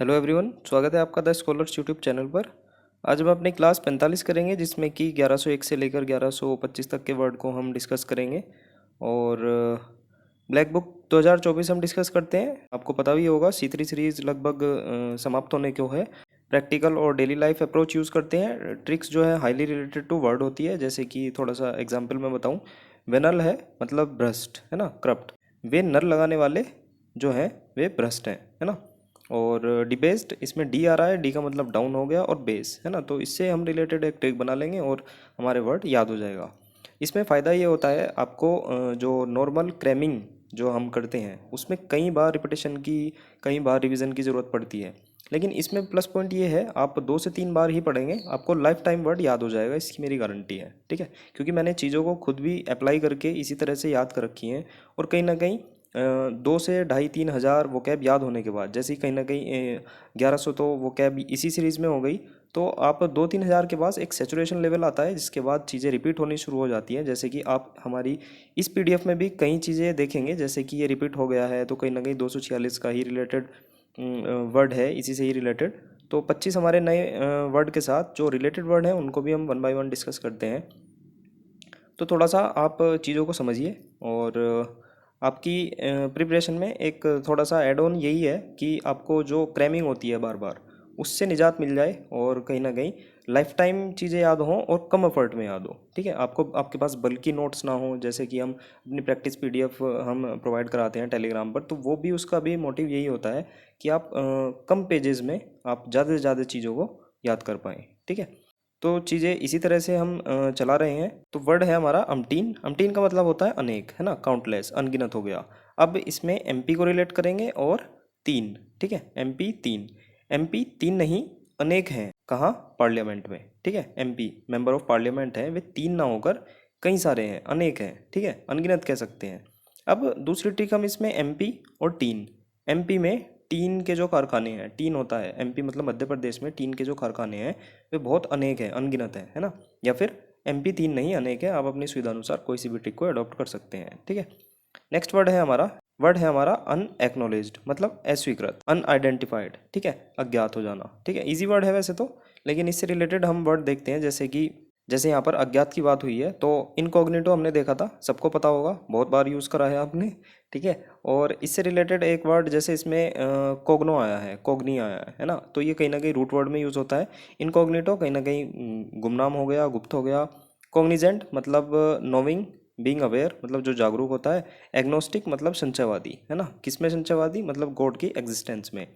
Hello everyone, स्वागत है आपका द स्कॉलर्स यूट्यूब चैनल पर। आज हम अपनी क्लास 45 करेंगे, जिसमें कि 1101 से लेकर 1125 तक के वर्ड को हम डिस्कस करेंगे। और ब्लैक बुक 2024 हम डिस्कस करते हैं। आपको पता भी होगा C3 सीरीज़ लगभग समाप्त होने को है। प्रैक्टिकल और डेली लाइफ अप्रोच यूज़ करते हैं। ट्रिक्स जो है हाईली रिलेटेड टू वर्ड होती है। जैसे कि थोड़ा सा एग्जाम्पल मैं बताऊँ, वेनल है मतलब भ्रष्ट, है ना, करप्ट। वे नर लगाने वाले जो हैं वे भ्रष्ट हैं, है ना। और डिबेस्ड, इसमें डी आ रहा है, डी का मतलब डाउन हो गया, और बेस, है ना। तो इससे हम रिलेटेड एक ट्रिक बना लेंगे और हमारे वर्ड याद हो जाएगा। इसमें फ़ायदा ये होता है आपको, जो नॉर्मल क्रैमिंग जो हम करते हैं उसमें कई बार रिपीटेशन की, कई बार रिवीजन की ज़रूरत पड़ती है। लेकिन इसमें प्लस पॉइंट ये है, आप 2 से 3 बार ही पढ़ेंगे, आपको लाइफ टाइम वर्ड याद हो जाएगा, इसकी मेरी गारंटी है। ठीक है, क्योंकि मैंने चीज़ों को खुद भी अप्लाई करके इसी तरह से याद कर रखी हैं। और कहीं ना कहीं 2 से 2,500-3,000 वो कैब याद होने के बाद, जैसे ही कहीं ना कहीं 1100 तो वो कैब इसी सीरीज़ में हो गई, तो आप 2-3 हज़ार के पास एक सेचुरेशन लेवल आता है, जिसके बाद चीज़ें रिपीट होनी शुरू हो जाती हैं। जैसे कि आप हमारी इस पीडीएफ में भी कई चीज़ें देखेंगे, जैसे कि ये रिपीट हो गया है, तो कहीं ना कहीं 246 का ही रिलेटेड वर्ड है, इसी से ही रिलेटेड। तो 25 हमारे नए वर्ड के साथ जो रिलेटेड वर्ड हैं उनको भी हम 1 बाय 1 डिस्कस करते हैं। तो थोड़ा सा आप चीज़ों को समझिए। और आपकी प्रिपरेशन में एक थोड़ा सा ऐड ऑन यही है कि आपको जो क्रैमिंग होती है बार बार, उससे निजात मिल जाए, और कहीं ना कहीं लाइफ टाइम चीज़ें याद हों और कम एफर्ट में याद हो। ठीक है, आपको आपके पास बल्कि नोट्स ना हो, जैसे कि हम अपनी प्रैक्टिस पीडीएफ हम प्रोवाइड कराते हैं टेलीग्राम पर, तो वो भी उसका भी मोटिव यही होता है कि आप कम पेजेस में आप ज़्यादा से ज़्यादा चीज़ों को याद कर पाएँ। ठीक है, तो चीज़ें इसी तरह से हम चला रहे हैं। तो वर्ड है हमारा अमटीन। अमटीन का मतलब होता है अनेक, है ना, काउंटलेस, अनगिनत हो गया। अब इसमें एमपी को रिलेट करेंगे और तीन। ठीक है, एमपी तीन। एमपी तीन नहीं, अनेक हैं। कहाँ? पार्लियामेंट में। ठीक है, एमपी मेंबर ऑफ पार्लियामेंट है, वे तीन ना होकर कई सारे हैं, अनेक हैं। ठीक है, अनगिनत कह सकते हैं। अब दूसरी ट्रिक हम इसमें एमपी और टीन। एमपी में टीन के जो कारखाने हैं, टीन होता है, एमपी मतलब मध्य प्रदेश में टीन के जो कारखाने हैं वे बहुत अनेक हैं, अनगिनत हैं, है ना। या फिर एमपी तीन नहीं, अनेक है। आप अपनी सुविधा अनुसार कोई सी भी ट्रिक को अडॉप्ट कर सकते हैं। ठीक है, नेक्स्ट वर्ड है हमारा अनएक्नोलेज्ड, मतलब अस्वीकृत, अनआइडेंटिफाइड। ठीक है, अज्ञात हो जाना। ठीक है, इजी वर्ड है वैसे तो, लेकिन इससे रिलेटेड हम वर्ड देखते हैं। जैसे यहाँ पर अज्ञात की बात हुई है, तो इनकॉग्निटो हमने देखा था, सबको पता होगा, बहुत बार यूज़ करा है आपने। ठीक है, और इससे रिलेटेड एक वर्ड, जैसे इसमें कोग्नो आया है, कोग्नी आया है ना, तो ये कहीं ना कहीं रूट वर्ड में यूज़ होता है। इनकॉग्निटो कहीं ना कहीं गुमनाम हो गया, गुप्त हो गया। कॉग्निजेंट मतलब नोविंग, बीइंग अवेयर मतलब जो जागरूक होता है। एग्नोस्टिक मतलब संशयवादी, है ना। किसमें संशयवादी? मतलब गॉड की एग्जिस्टेंस में।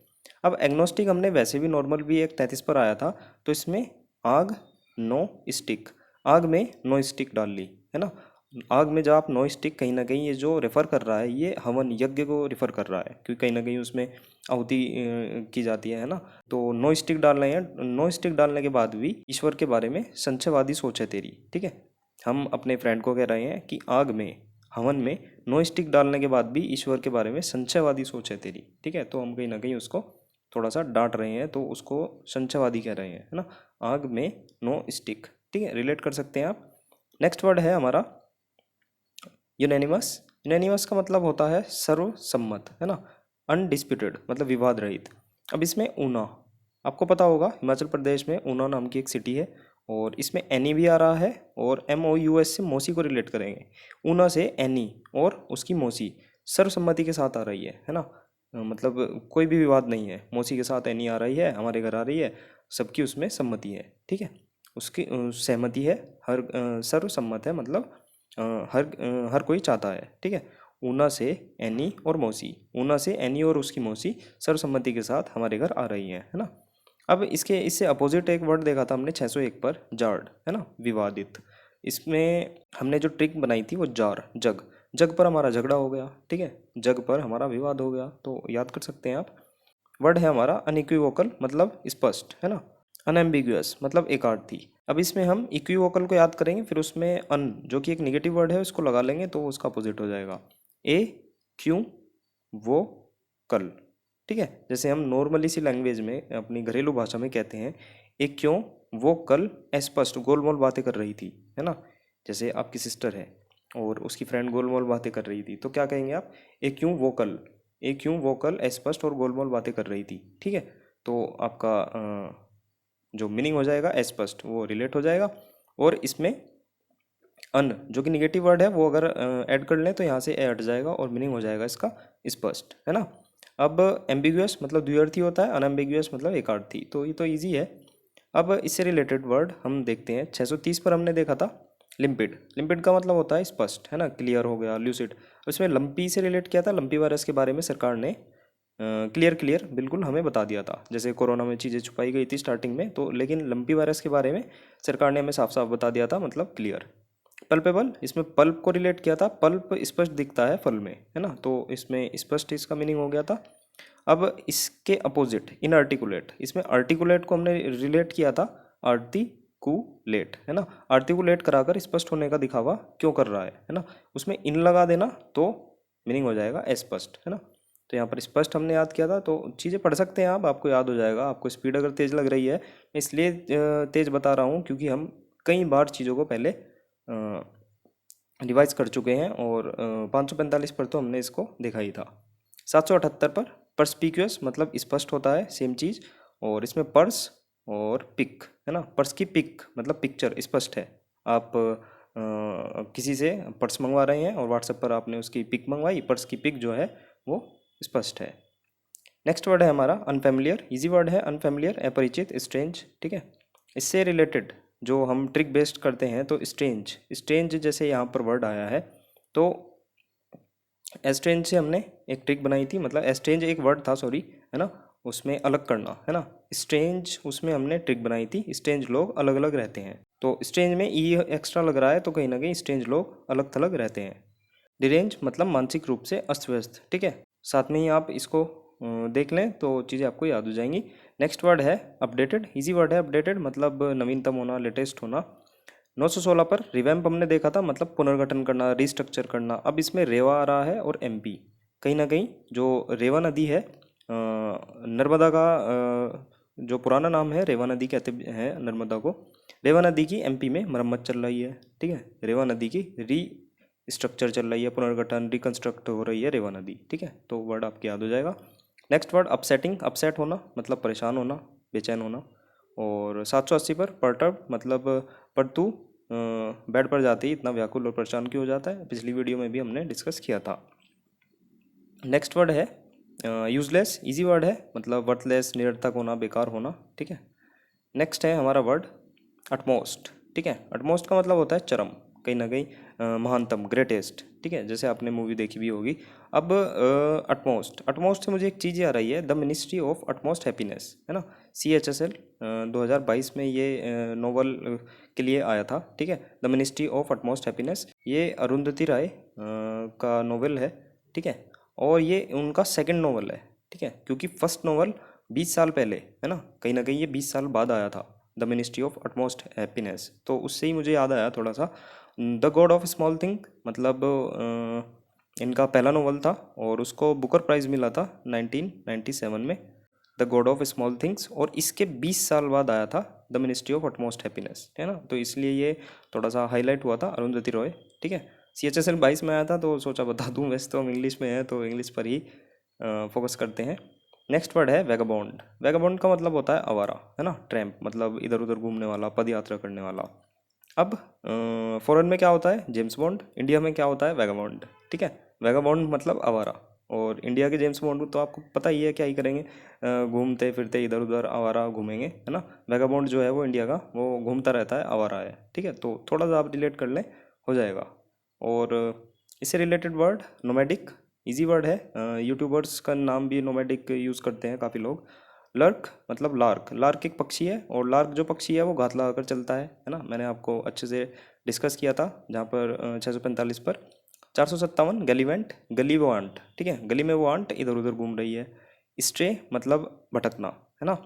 अब एग्नोस्टिक हमने वैसे भी नॉर्मल भी एक 33 पर आया था, तो इसमें आग नो स्टिक, आग में नो स्टिक डाल ली, है ना। आग में जब आप नो स्टिक, कहीं ना कहीं ये जो रेफर कर रहा है, ये हवन यज्ञ को रेफर कर रहा है, क्योंकि कहीं ना कहीं उसमें आहुति की जाती है ना। तो नो स्टिक डाल रहे हैं। नो स्टिक डालने के बाद भी ईश्वर के बारे में संशयवादी सोच है तेरी। ठीक है, हम अपने फ्रेंड को कह रहे हैं कि आग में, हवन में नो स्टिक डालने के बाद भी ईश्वर के बारे में संशयवादी सोच है तेरी। ठीक है, तो हम कहीं ना कहीं उसको थोड़ा सा डांट रहे हैं, तो उसको संशयवादी कह रहे हैं, है ना। आग में नो स्टिक। ठीक है, रिलेट कर सकते हैं आप। नेक्स्ट वर्ड है हमारा यूनैनिमस। यूनैनिमस का मतलब होता है सर्वसम्मत, है ना। अनडिस्प्यूटेड मतलब विवाद रहित। अब इसमें ऊना, आपको पता होगा, हिमाचल प्रदेश में ऊना नाम की एक सिटी है, और इसमें एनी भी आ रहा है, और MOUS से मौसी को रिलेट करेंगे। ऊना से एनी और उसकी मौसी सर्वसम्मति के साथ आ रही है ना। मतलब कोई भी विवाद नहीं है, मौसी के साथ एनी आ रही है, हमारे घर आ रही है, सबकी उसमें सम्मति है। ठीक है, उसकी सहमति है, हर सर्वसम्मत है, मतलब हर कोई चाहता है। ठीक है, ऊना से एनी और मौसी, ऊना से एनी और उसकी मौसी सर्वसम्मति के साथ हमारे घर आ रही है ना। अब इससे अपोजिट एक वर्ड देखा था हमने 601 पर, जार्ड, है ना, विवादित। इसमें हमने जो ट्रिक बनाई थी वो जार, जग, जग पर हमारा झगड़ा हो गया। ठीक है, जग पर हमारा विवाद हो गया, तो याद कर सकते हैं आप। वर्ड है हमारा अनइक्विवोकल, मतलब स्पष्ट, है ना। अनएम्बिगुअस मतलब एकार्थी। अब इसमें हम इक्विवोकल को याद करेंगे, फिर उसमें अन जो कि एक नेगेटिव वर्ड है उसको लगा लेंगे, तो उसका अपोजिट हो जाएगा। ए क्यों वो कल। ठीक है, जैसे हम नॉर्मली सी लैंग्वेज में, अपनी घरेलू भाषा में कहते हैं, ए क्यों वो कल अस्पष्ट गोलमोल बातें कर रही थी, है ना। जैसे आपकी सिस्टर है और उसकी फ्रेंड गोलमोल बातें कर रही थी, तो क्या कहेंगे आप? ए क्यों वो कल, ए क्यों वो कल अस्पष्ट और गोलमोल बातें कर रही थी। ठीक है, तो आपका जो मीनिंग हो जाएगा अस्पष्ट वो रिलेट हो जाएगा। और इसमें अन जो कि निगेटिव वर्ड है वो अगर ऐड कर लें तो यहाँ से ए हट जाएगा और मीनिंग हो जाएगा इसका स्पष्ट, है ना। अब एम्बिगुअस मतलब द्विअर्थी होता है, अनएम्बिगुअस मतलब एकार्थी। तो ये तो ईजी है। अब इससे रिलेटेड वर्ड हम देखते हैं। 630 पर हमने देखा था लिम्पिड। लिम्पिड का मतलब होता है स्पष्ट, है ना, क्लियर हो गया, ल्यूसिड। उसमें लंपी से रिलेट किया था। लंपी वायरस के बारे में सरकार ने क्लियर बिल्कुल हमें बता दिया था। जैसे कोरोना में चीज़ें छुपाई गई थी स्टार्टिंग में, तो लेकिन लंपी वायरस के बारे में सरकार ने हमें साफ साफ बता दिया था, मतलब क्लियर। पल्पेबल, इसमें पल्प को रिलेट किया था। पल्प स्पष्ट दिखता है फल में, है ना, तो इसमें स्पष्ट इसका मीनिंग हो गया था। अब इसके अपोजिट इनआर्टिकुलेट, इसमें आर्टिकुलेट को हमने रिलेट किया था आर्टिकुलेट, है ना। आर्टिकुलेट कराकर स्पष्ट होने का दिखावा क्यों कर रहा है ना। उसमें इन लगा देना तो मीनिंग हो जाएगा अस्पष्ट, है ना। तो यहाँ पर स्पष्ट हमने याद किया था। तो चीज़ें पढ़ सकते हैं आप, आपको याद हो जाएगा। आपको स्पीड अगर तेज़ लग रही है, मैं इसलिए तेज़ बता रहा हूँ क्योंकि हम कई बार चीज़ों को पहले रिवाइज कर चुके हैं, और 545 पर तो हमने इसको देखा ही था। 778 पर परस्पिक्यूअस मतलब स्पष्ट होता है, सेम चीज़। और इसमें पर्स और पिक, है ना। पर्स की पिक मतलब पिक्चर स्पष्ट है। आप किसी से पर्स मंगवा रहे हैं और व्हाट्सएप पर आपने उसकी पिक मंगवाई, पर्स की पिक जो है वो स्पष्ट है। नेक्स्ट वर्ड है हमारा अनफेमिलियर। इजी वर्ड है अनफेमिलियर, अपरिचित, स्ट्रेंज, ठीक है। इससे रिलेटेड जो हम ट्रिक बेस्ड करते हैं, तो स्ट्रेंज, स्ट्रेंज जैसे यहाँ पर वर्ड आया है, तो एस्ट्रेंज से हमने एक ट्रिक बनाई थी। मतलब एस्ट्रेंज एक वर्ड था, सॉरी, है ना, उसमें अलग करना, है ना। स्ट्रेंज उसमें हमने ट्रिक बनाई थी। स्ट्रेंज लोग अलग अलग रहते हैं, तो स्ट्रेंज में ई एक्स्ट्रा लग रहा है, तो कहीं ना कहीं स्ट्रेंज लोग अलग थलग रहते हैं। डिरेंज मतलब मानसिक रूप से अस्त व्यस्त, ठीक है। साथ में ही आप इसको देख लें तो चीज़ें आपको याद हो जाएंगी। नेक्स्ट वर्ड है अपडेटेड। इजी वर्ड है अपडेटेड, मतलब नवीनतम होना, लेटेस्ट होना। 916 पर रिवैम्प हमने देखा था, मतलब पुनर्गठन करना, रिस्ट्रक्चर करना। अब इसमें रेवा आ रहा है और एमपी। कहीं ना कहीं जो रेवा नदी है, नर्मदा का जो पुराना नाम है, रेवा नदी कहते हैं नर्मदा को। रेवा नदी की एमपी में मरम्मत चल रही है, ठीक है। रेवा नदी की री स्ट्रक्चर चल रही है, पुनर्गठन, रिकंस्ट्रक्ट हो रही है रेवा नदी, ठीक है। तो वर्ड आपके याद हो जाएगा। नेक्स्ट वर्ड अपसेटिंग, अपसेट होना मतलब परेशान होना, बेचैन होना। और 780 पर परटर्ब मतलब पर तू बेड पर जाते ही इतना व्याकुल और परेशान क्यों हो जाता है, पिछली वीडियो में भी हमने डिस्कस किया था। नेक्स्ट वर्ड है यूजलेस। इजी वर्ड है, मतलब वर्थलेस, निरर्थक होना, बेकार होना, ठीक है। नेक्स्ट है हमारा वर्ड अटमोस्ट, ठीक है। अटमोस्ट का मतलब होता है चरम, कहीं ना कहीं महानतम, ग्रेटेस्ट, ठीक है, जैसे आपने मूवी देखी भी होगी। अब अटमोस्ट, अटमोस्ट से मुझे एक चीज़ आ रही है, the ministry of utmost happiness, है ना। CHSL 2022 में ये नोवेल के लिए आया था, ठीक है। The ministry of utmost happiness, ये अरुंधति राय का नोवेल है, ठीक है। और ये उनका सेकंड नोवेल है, ठीक है, क्योंकि फर्स्ट नोवेल 20 साल पहले, है ना, कहीं ना कहीं ये 20 साल बाद आया था, the ministry of utmost happiness. तो उससे ही मुझे याद आया थोड़ा सा। The God of small thing मतलब इनका पहला नोवेल था, और उसको बुकर प्राइज़ मिला था 1997 में, the God of small things. और इसके 20 साल बाद आया था the ministry of utmost happiness, है ना। तो इसलिए ये थोड़ा सा हाईलाइट हुआ था, अरुंधति रॉय, ठीक है। CHSL 22 में आया था, तो सोचा बता दूं। वैसे तो हम इंग्लिश में है, तो इंग्लिश पर ही फोकस करते हैं। नेक्स्ट वर्ड है वैगाबॉन्ड। वैगाबॉन्ड का मतलब होता है आवारा, है ना, ट्रैम्प मतलब इधर उधर घूमने वाला, पद यात्रा करने वाला। अब फॉरेन में क्या होता है जेम्स बॉन्ड, इंडिया में क्या होता है वैगाबॉन्ड, ठीक है। वैगाबॉन्ड मतलब आवारा, और इंडिया के जेम्स बॉन्ड तो आपको पता ही है क्या ही करेंगे, घूमते फिरते इधर उधर आवारा घूमेंगे, है ना। वैगाबॉन्ड जो है वो इंडिया का, वो घूमता रहता है, आवारा है, ठीक है। तो थोड़ा सा आप रिलेट कर लें, हो जाएगा। और इससे related word nomadic, easy word है। यूट्यूबर्स का नाम भी नोमैडिक यूज़ करते हैं काफ़ी लोग। लर्क मतलब लार्क, लार्क एक पक्षी है, और लार्क जो पक्षी है वो घात लगाकर चलता है ना। मैंने आपको अच्छे से डिस्कस किया था जहाँ पर 645 पर। 457 गलीवेंट, गली वो आंट, ठीक है, गली में वो आंट इधर उधर घूम रही है। स्ट्रे मतलब भटकना, है ना।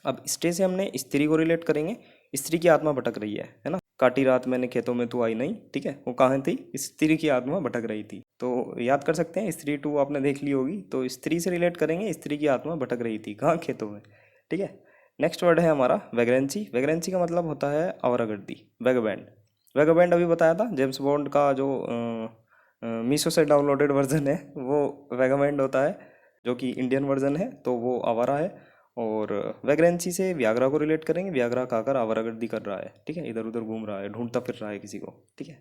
अब स्टे से हमने स्त्री को रिलेट करेंगे, स्त्री की आत्मा भटक रही है ना। काटी रात मैंने खेतों में तू आई नहीं, ठीक है, वो कहाँ थी, स्त्री की आत्मा भटक रही थी। तो याद कर सकते हैं, स्त्री 2 आपने देख ली होगी, तो स्त्री से रिलेट करेंगे, स्त्री की आत्मा भटक रही थी कहाँ, खेतों में, ठीक है। नेक्स्ट वर्ड है हमारा वैग्रेंसी। वैग्रेंसी का मतलब होता है आवारागर्दी, वैगबैंड। वैगबैंड अभी बताया था, जेम्स बॉन्ड का जो मीशो से डाउनलोडेड वर्जन है वो वैगबैंड होता है, जो कि इंडियन वर्जन है, तो वो आवारा है। और वैग्रेंसी से व्याग्रा को रिलेट करेंगे, व्याग्रा खाकर आवारागर्दी कर रहा है, ठीक है, इधर उधर घूम रहा है, ढूंढता फिर रहा है किसी को, ठीक है।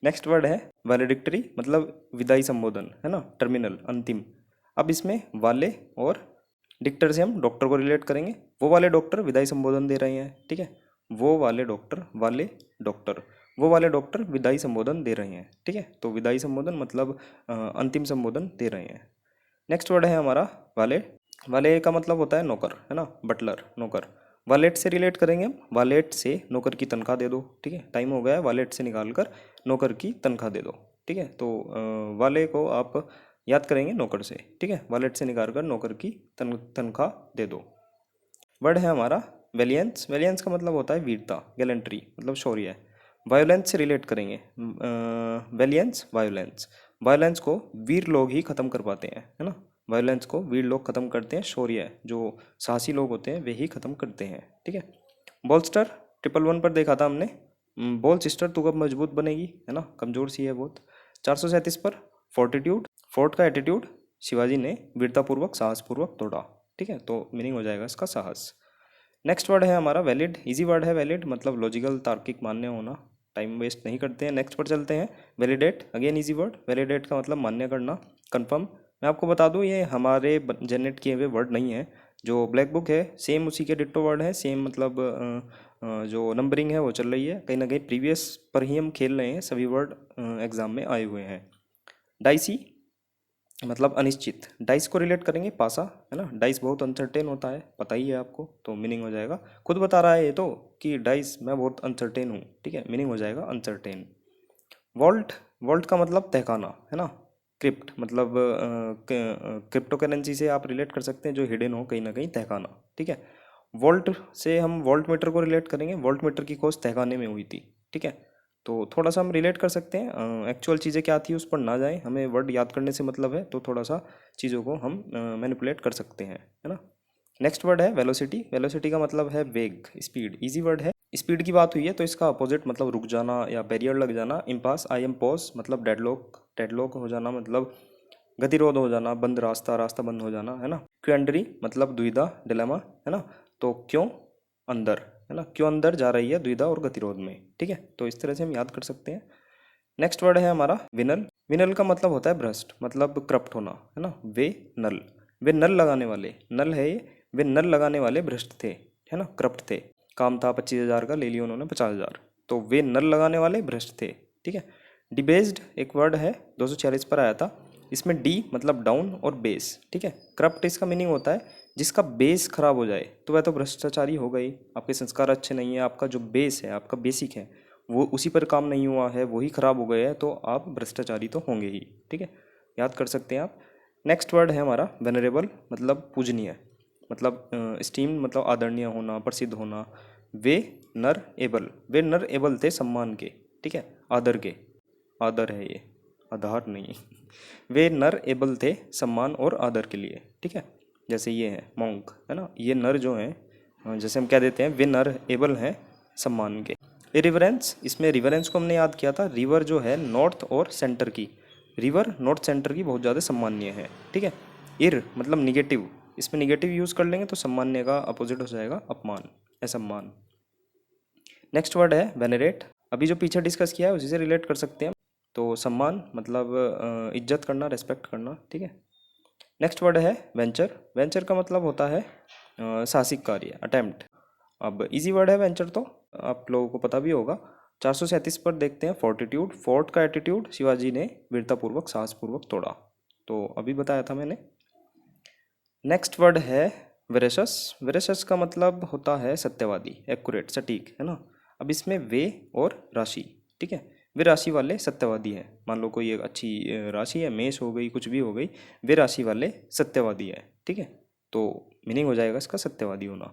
नेक्स्ट वर्ड है वैलेडिक्टरी, मतलब विदाई संबोधन, है ना, टर्मिनल, अंतिम। अब इसमें वाले और डिक्टर से हम डॉक्टर को रिलेट करेंगे। वो वाले डॉक्टर विदाई संबोधन दे रहे हैं, ठीक है, वो वाले डॉक्टर, वाले डॉक्टर, वो वाले डॉक्टर विदाई संबोधन दे रहे हैं, ठीक है। तो विदाई संबोधन मतलब अंतिम संबोधन दे रहे हैं। नेक्स्ट वर्ड है हमारा वाले। वाले का मतलब होता है नौकर, है ना, बटलर, नौकर। वालेट से रिलेट करेंगे हम, वालेट से नौकर की तनख्वाह दे दो, ठीक है, टाइम हो गया है, वालेट से निकाल कर नौकर की तनख्वाह दे दो, ठीक है। तो वाले को आप याद करेंगे नौकर से, ठीक है, वालेट से निकाल कर नौकर की तनख्वाह दे दो। वर्ड है हमारा वेलियंस। वेलियंस का मतलब होता है वीरता, गैलेंट्री, मतलब शौर्य। वायोलेंस से रिलेट करेंगे, वेलियंस, वायोलेंस। वायोलेंस को वीर लोग ही खत्म कर पाते हैं, है ना, वायोलेंस को वीर लोग खत्म करते हैं, शौर्य जो साहसी लोग होते हैं वे ही खत्म करते हैं, ठीक है। बोल्स्टर 111 पर देखा था हमने, बोल सिस्टर तू कब मजबूत बनेगी, है ना, कमजोर सी है बहुत। 437 पर फोर्टिट्यूड, फोर्ट का एटीट्यूड, शिवाजी ने वीरतापूर्वक साहसपूर्वक तोड़ा, ठीक है, तो मीनिंग हो जाएगा इसका साहस। नेक्स्ट वर्ड है हमारा वैलिड। इजी वर्ड है वैलिड, मतलब लॉजिकल, तार्किक, मान्य होना। टाइम वेस्ट नहीं करते हैं, नेक्स्ट पर चलते हैं। Validate, again easy word. Validate का मतलब मान्य करना, कंफर्म। मैं आपको बता दूं ये हमारे जनरेट किए हुए वर्ड नहीं है, जो ब्लैक बुक है सेम उसी के डिट्टो वर्ड है, सेम मतलब जो नंबरिंग है वो चल रही है, कहीं ना कहीं प्रीवियस पर ही हम खेल रहे हैं, सभी वर्ड एग्जाम में आए हुए हैं। डाइसी मतलब अनिश्चित। डाइस को रिलेट करेंगे पासा, है ना, डाइस बहुत अनसर्टेन होता है, पता ही है आपको, तो मीनिंग हो जाएगा, खुद बता रहा है ये तो कि डाइस मैं बहुत अनसर्टेन हूँ, ठीक है, मीनिंग हो जाएगा अनसर्टेन। वॉल्ट, वॉल्ट का मतलब तहखाना, है ना। क्रिप्ट मतलब क्रिप्टो करेंसी से आप रिलेट कर सकते हैं, जो हिडन हो कहीं ना कहीं, तहखाना, ठीक है। वोल्ट से हम वोल्ट मीटर को रिलेट करेंगे, वोल्ट मीटर की खोज तहखाने में हुई थी, ठीक है। तो थोड़ा सा हम रिलेट कर सकते हैं, एक्चुअल चीज़ें क्या थी उस पर ना जाएं, हमें वर्ड याद करने से मतलब है, तो थोड़ा सा चीज़ों को हम मैनिपुलेट कर सकते हैं, है ना। नेक्स्ट वर्ड है वेलोसिटी। वेलोसिटी का मतलब है वेग, स्पीड, इजी वर्ड है। स्पीड की बात हुई है तो इसका अपोजिट मतलब रुक जाना या बैरियर लग जाना। इम्पास, आई एम पॉज मतलब डेडलॉक, डेडलॉक हो जाना मतलब गतिरोध हो जाना, बंद रास्ता, रास्ता बंद हो जाना, है ना। क्वेंडरी मतलब दुविधा, डिलेमा, है ना। तो क्यों अंदर, है ना, क्यों अंदर जा रही है दुविधा और गतिरोध में, ठीक है, तो इस तरह से हम याद कर सकते हैं। नेक्स्ट वर्ड है हमारा विनल। विनल का मतलब होता है भ्रष्ट, मतलब करप्ट होना, है ना। वे नल, वे नल लगाने वाले, नल है ये, वे नल लगाने वाले भ्रष्ट थे, है ना, करप्ट थे। काम था 25,000 का, ले लिया उन्होंने 50,000, तो वे नल लगाने वाले भ्रष्ट थे, ठीक है। डिबेस्ड एक वर्ड है, 246 पर आया था। इसमें डी मतलब डाउन और बेस, ठीक है। करप्ट इसका मीनिंग होता है जिसका बेस खराब हो जाए, तो वह तो भ्रष्टाचारी हो गई, आपके संस्कार अच्छे नहीं है, आपका जो बेस है, आपका बेसिक है, वो उसी पर काम नहीं हुआ है, वही खराब हो गए हैं, तो आप भ्रष्टाचारी तो होंगे ही, ठीक है, याद कर सकते हैं आप। नेक्स्ट वर्ड है हमारा वेनरेबल, मतलब पूजनीय, मतलब स्टीम मतलब आदरणीय होना, प्रसिद्ध होना। वे नर एबल, वे नर एबल थे सम्मान के, ठीक है, आदर के, आदर है ये, आधार नहीं। वे नर एबल थे सम्मान और आदर के लिए, ठीक है। जैसे ये है मॉन्क, है ना, ये नर जो हैं, जैसे हम कह देते हैं वे नर एबल हैं सम्मान के। रिवरेंस, इसमें रिवरेंस को हमने याद किया था, रिवर जो है नॉर्थ और सेंटर की, रिवर नॉर्थ सेंटर की बहुत ज़्यादा सम्मानीय है, ठीक है। इर मतलब निगेटिव, इसमें निगेटिव यूज़ कर लेंगे तो सम्मान्य का अपोजिट हो जाएगा अपमान, असम्मान। नेक्स्ट वर्ड है वेनरेट। अभी जो पीछे डिस्कस किया है उसी से रिलेट कर सकते हैं, तो सम्मान मतलब इज्जत करना, रेस्पेक्ट करना, ठीक है। नेक्स्ट वर्ड है वेंचर। वेंचर का मतलब होता है साहसिक कार्य, अटेम्प्ट। अब इजी वर्ड है वेंचर, तो आप लोगों को पता भी होगा। 437 पर देखते हैं फोर्टिट्यूड। फोर्ट का एटीट्यूड शिवाजी ने वीरतापूर्वक साहसपूर्वक तोड़ा, तो अभी बताया था मैंने। नेक्स्ट वर्ड है वेरेशस। वेरेशस का मतलब होता है सत्यवादी, एक्यूरेट, सटीक, है ना। अब इसमें वे और राशि, ठीक है, वे राशि वाले सत्यवादी हैं। मान लो कोई एक अच्छी राशि है, मेष हो गई, कुछ भी हो गई, वे राशि वाले सत्यवादी है, ठीक है, तो मीनिंग हो जाएगा इसका सत्यवादी होना।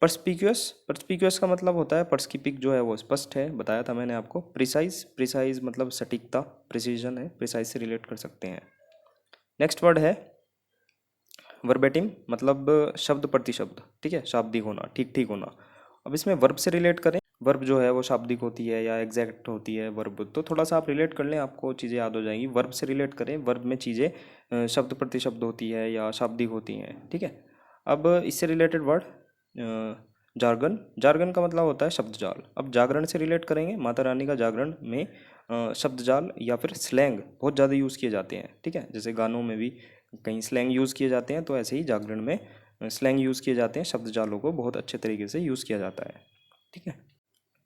परस्पिक्यूअस, परस्पिक्यूअस का मतलब होता है पर्स की पिक जो है वो स्पष्ट है, बताया था मैंने आपको। प्रिसाइज, प्रिसाइज मतलब सटीकता, प्रिसीजन है, प्रिसाइज से रिलेट कर सकते हैं। नेक्स्ट वर्ड है वर्बेटिम, मतलब शब्द प्रति शब्द, ठीक है, शाब्दिक होना, ठीक ठीक होना। अब इसमें वर्ब से रिलेट करें, वर्ब जो है वो शाब्दिक होती है या एग्जैक्ट होती है वर्ब, तो थोड़ा सा आप रिलेट कर लें, आपको चीज़ें याद हो जाएंगी। वर्ब से रिलेट करें, वर्ब में चीज़ें शब्द प्रतिशब्द होती है या शाब्दिक होती हैं, ठीक है। अब इससे रिलेटेड वर्ड जार्गन, जार्गन का मतलब होता है शब्द जाल। अब जागरण से रिलेट करेंगे, माता रानी का जागरण में शब्द जाल या फिर स्लैंग बहुत ज़्यादा यूज़ किए जाते हैं, ठीक है। जैसे गानों में भी कहीं स्लैंग यूज़ किए जाते हैं, तो ऐसे ही जागरण में स्लैंग यूज़ किए जाते हैं, शब्द जालों को बहुत अच्छे तरीके से यूज़ किया जाता है, ठीक है।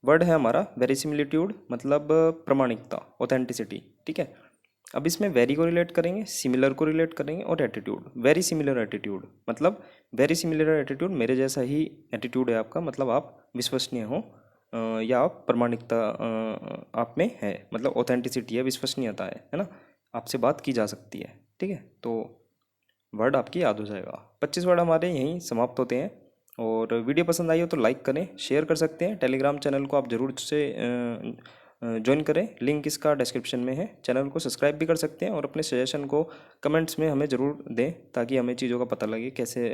वर्ड है हमारा वेरीसिमिलिट्यूड, मतलब प्रमाणिकता, ऑथेंटिसिटी, ठीक है। अब इसमें वेरी को रिलेट करेंगे, सिमिलर को रिलेट करेंगे और एटीट्यूड। वेरी सिमिलर एटीट्यूड मतलब वेरी सिमिलर एटीट्यूड, मेरे जैसा ही एटीट्यूड है आपका, मतलब आप विश्वसनीय हो या आप प्रमाणिकता आप में है, मतलब ऑथेंटिसिटी है, विश्वसनीयता है ना, आपसे बात की जा सकती है, ठीक है। तो वर्ड आपकी याद हो जाएगा। 25 वर्ड हमारे यहीं समाप्त होते हैं। और वीडियो पसंद आई हो तो लाइक करें, शेयर कर सकते हैं। टेलीग्राम चैनल को आप ज़रूर से ज्वाइन करें, लिंक इसका डिस्क्रिप्शन में है। चैनल को सब्सक्राइब भी कर सकते हैं और अपने सजेशन को कमेंट्स में हमें ज़रूर दें, ताकि हमें चीज़ों का पता लगे कैसे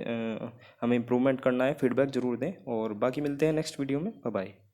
हमें इम्प्रूवमेंट करना है। फीडबैक ज़रूर दें और बाकी मिलते हैं नेक्स्ट वीडियो में। Bye bye.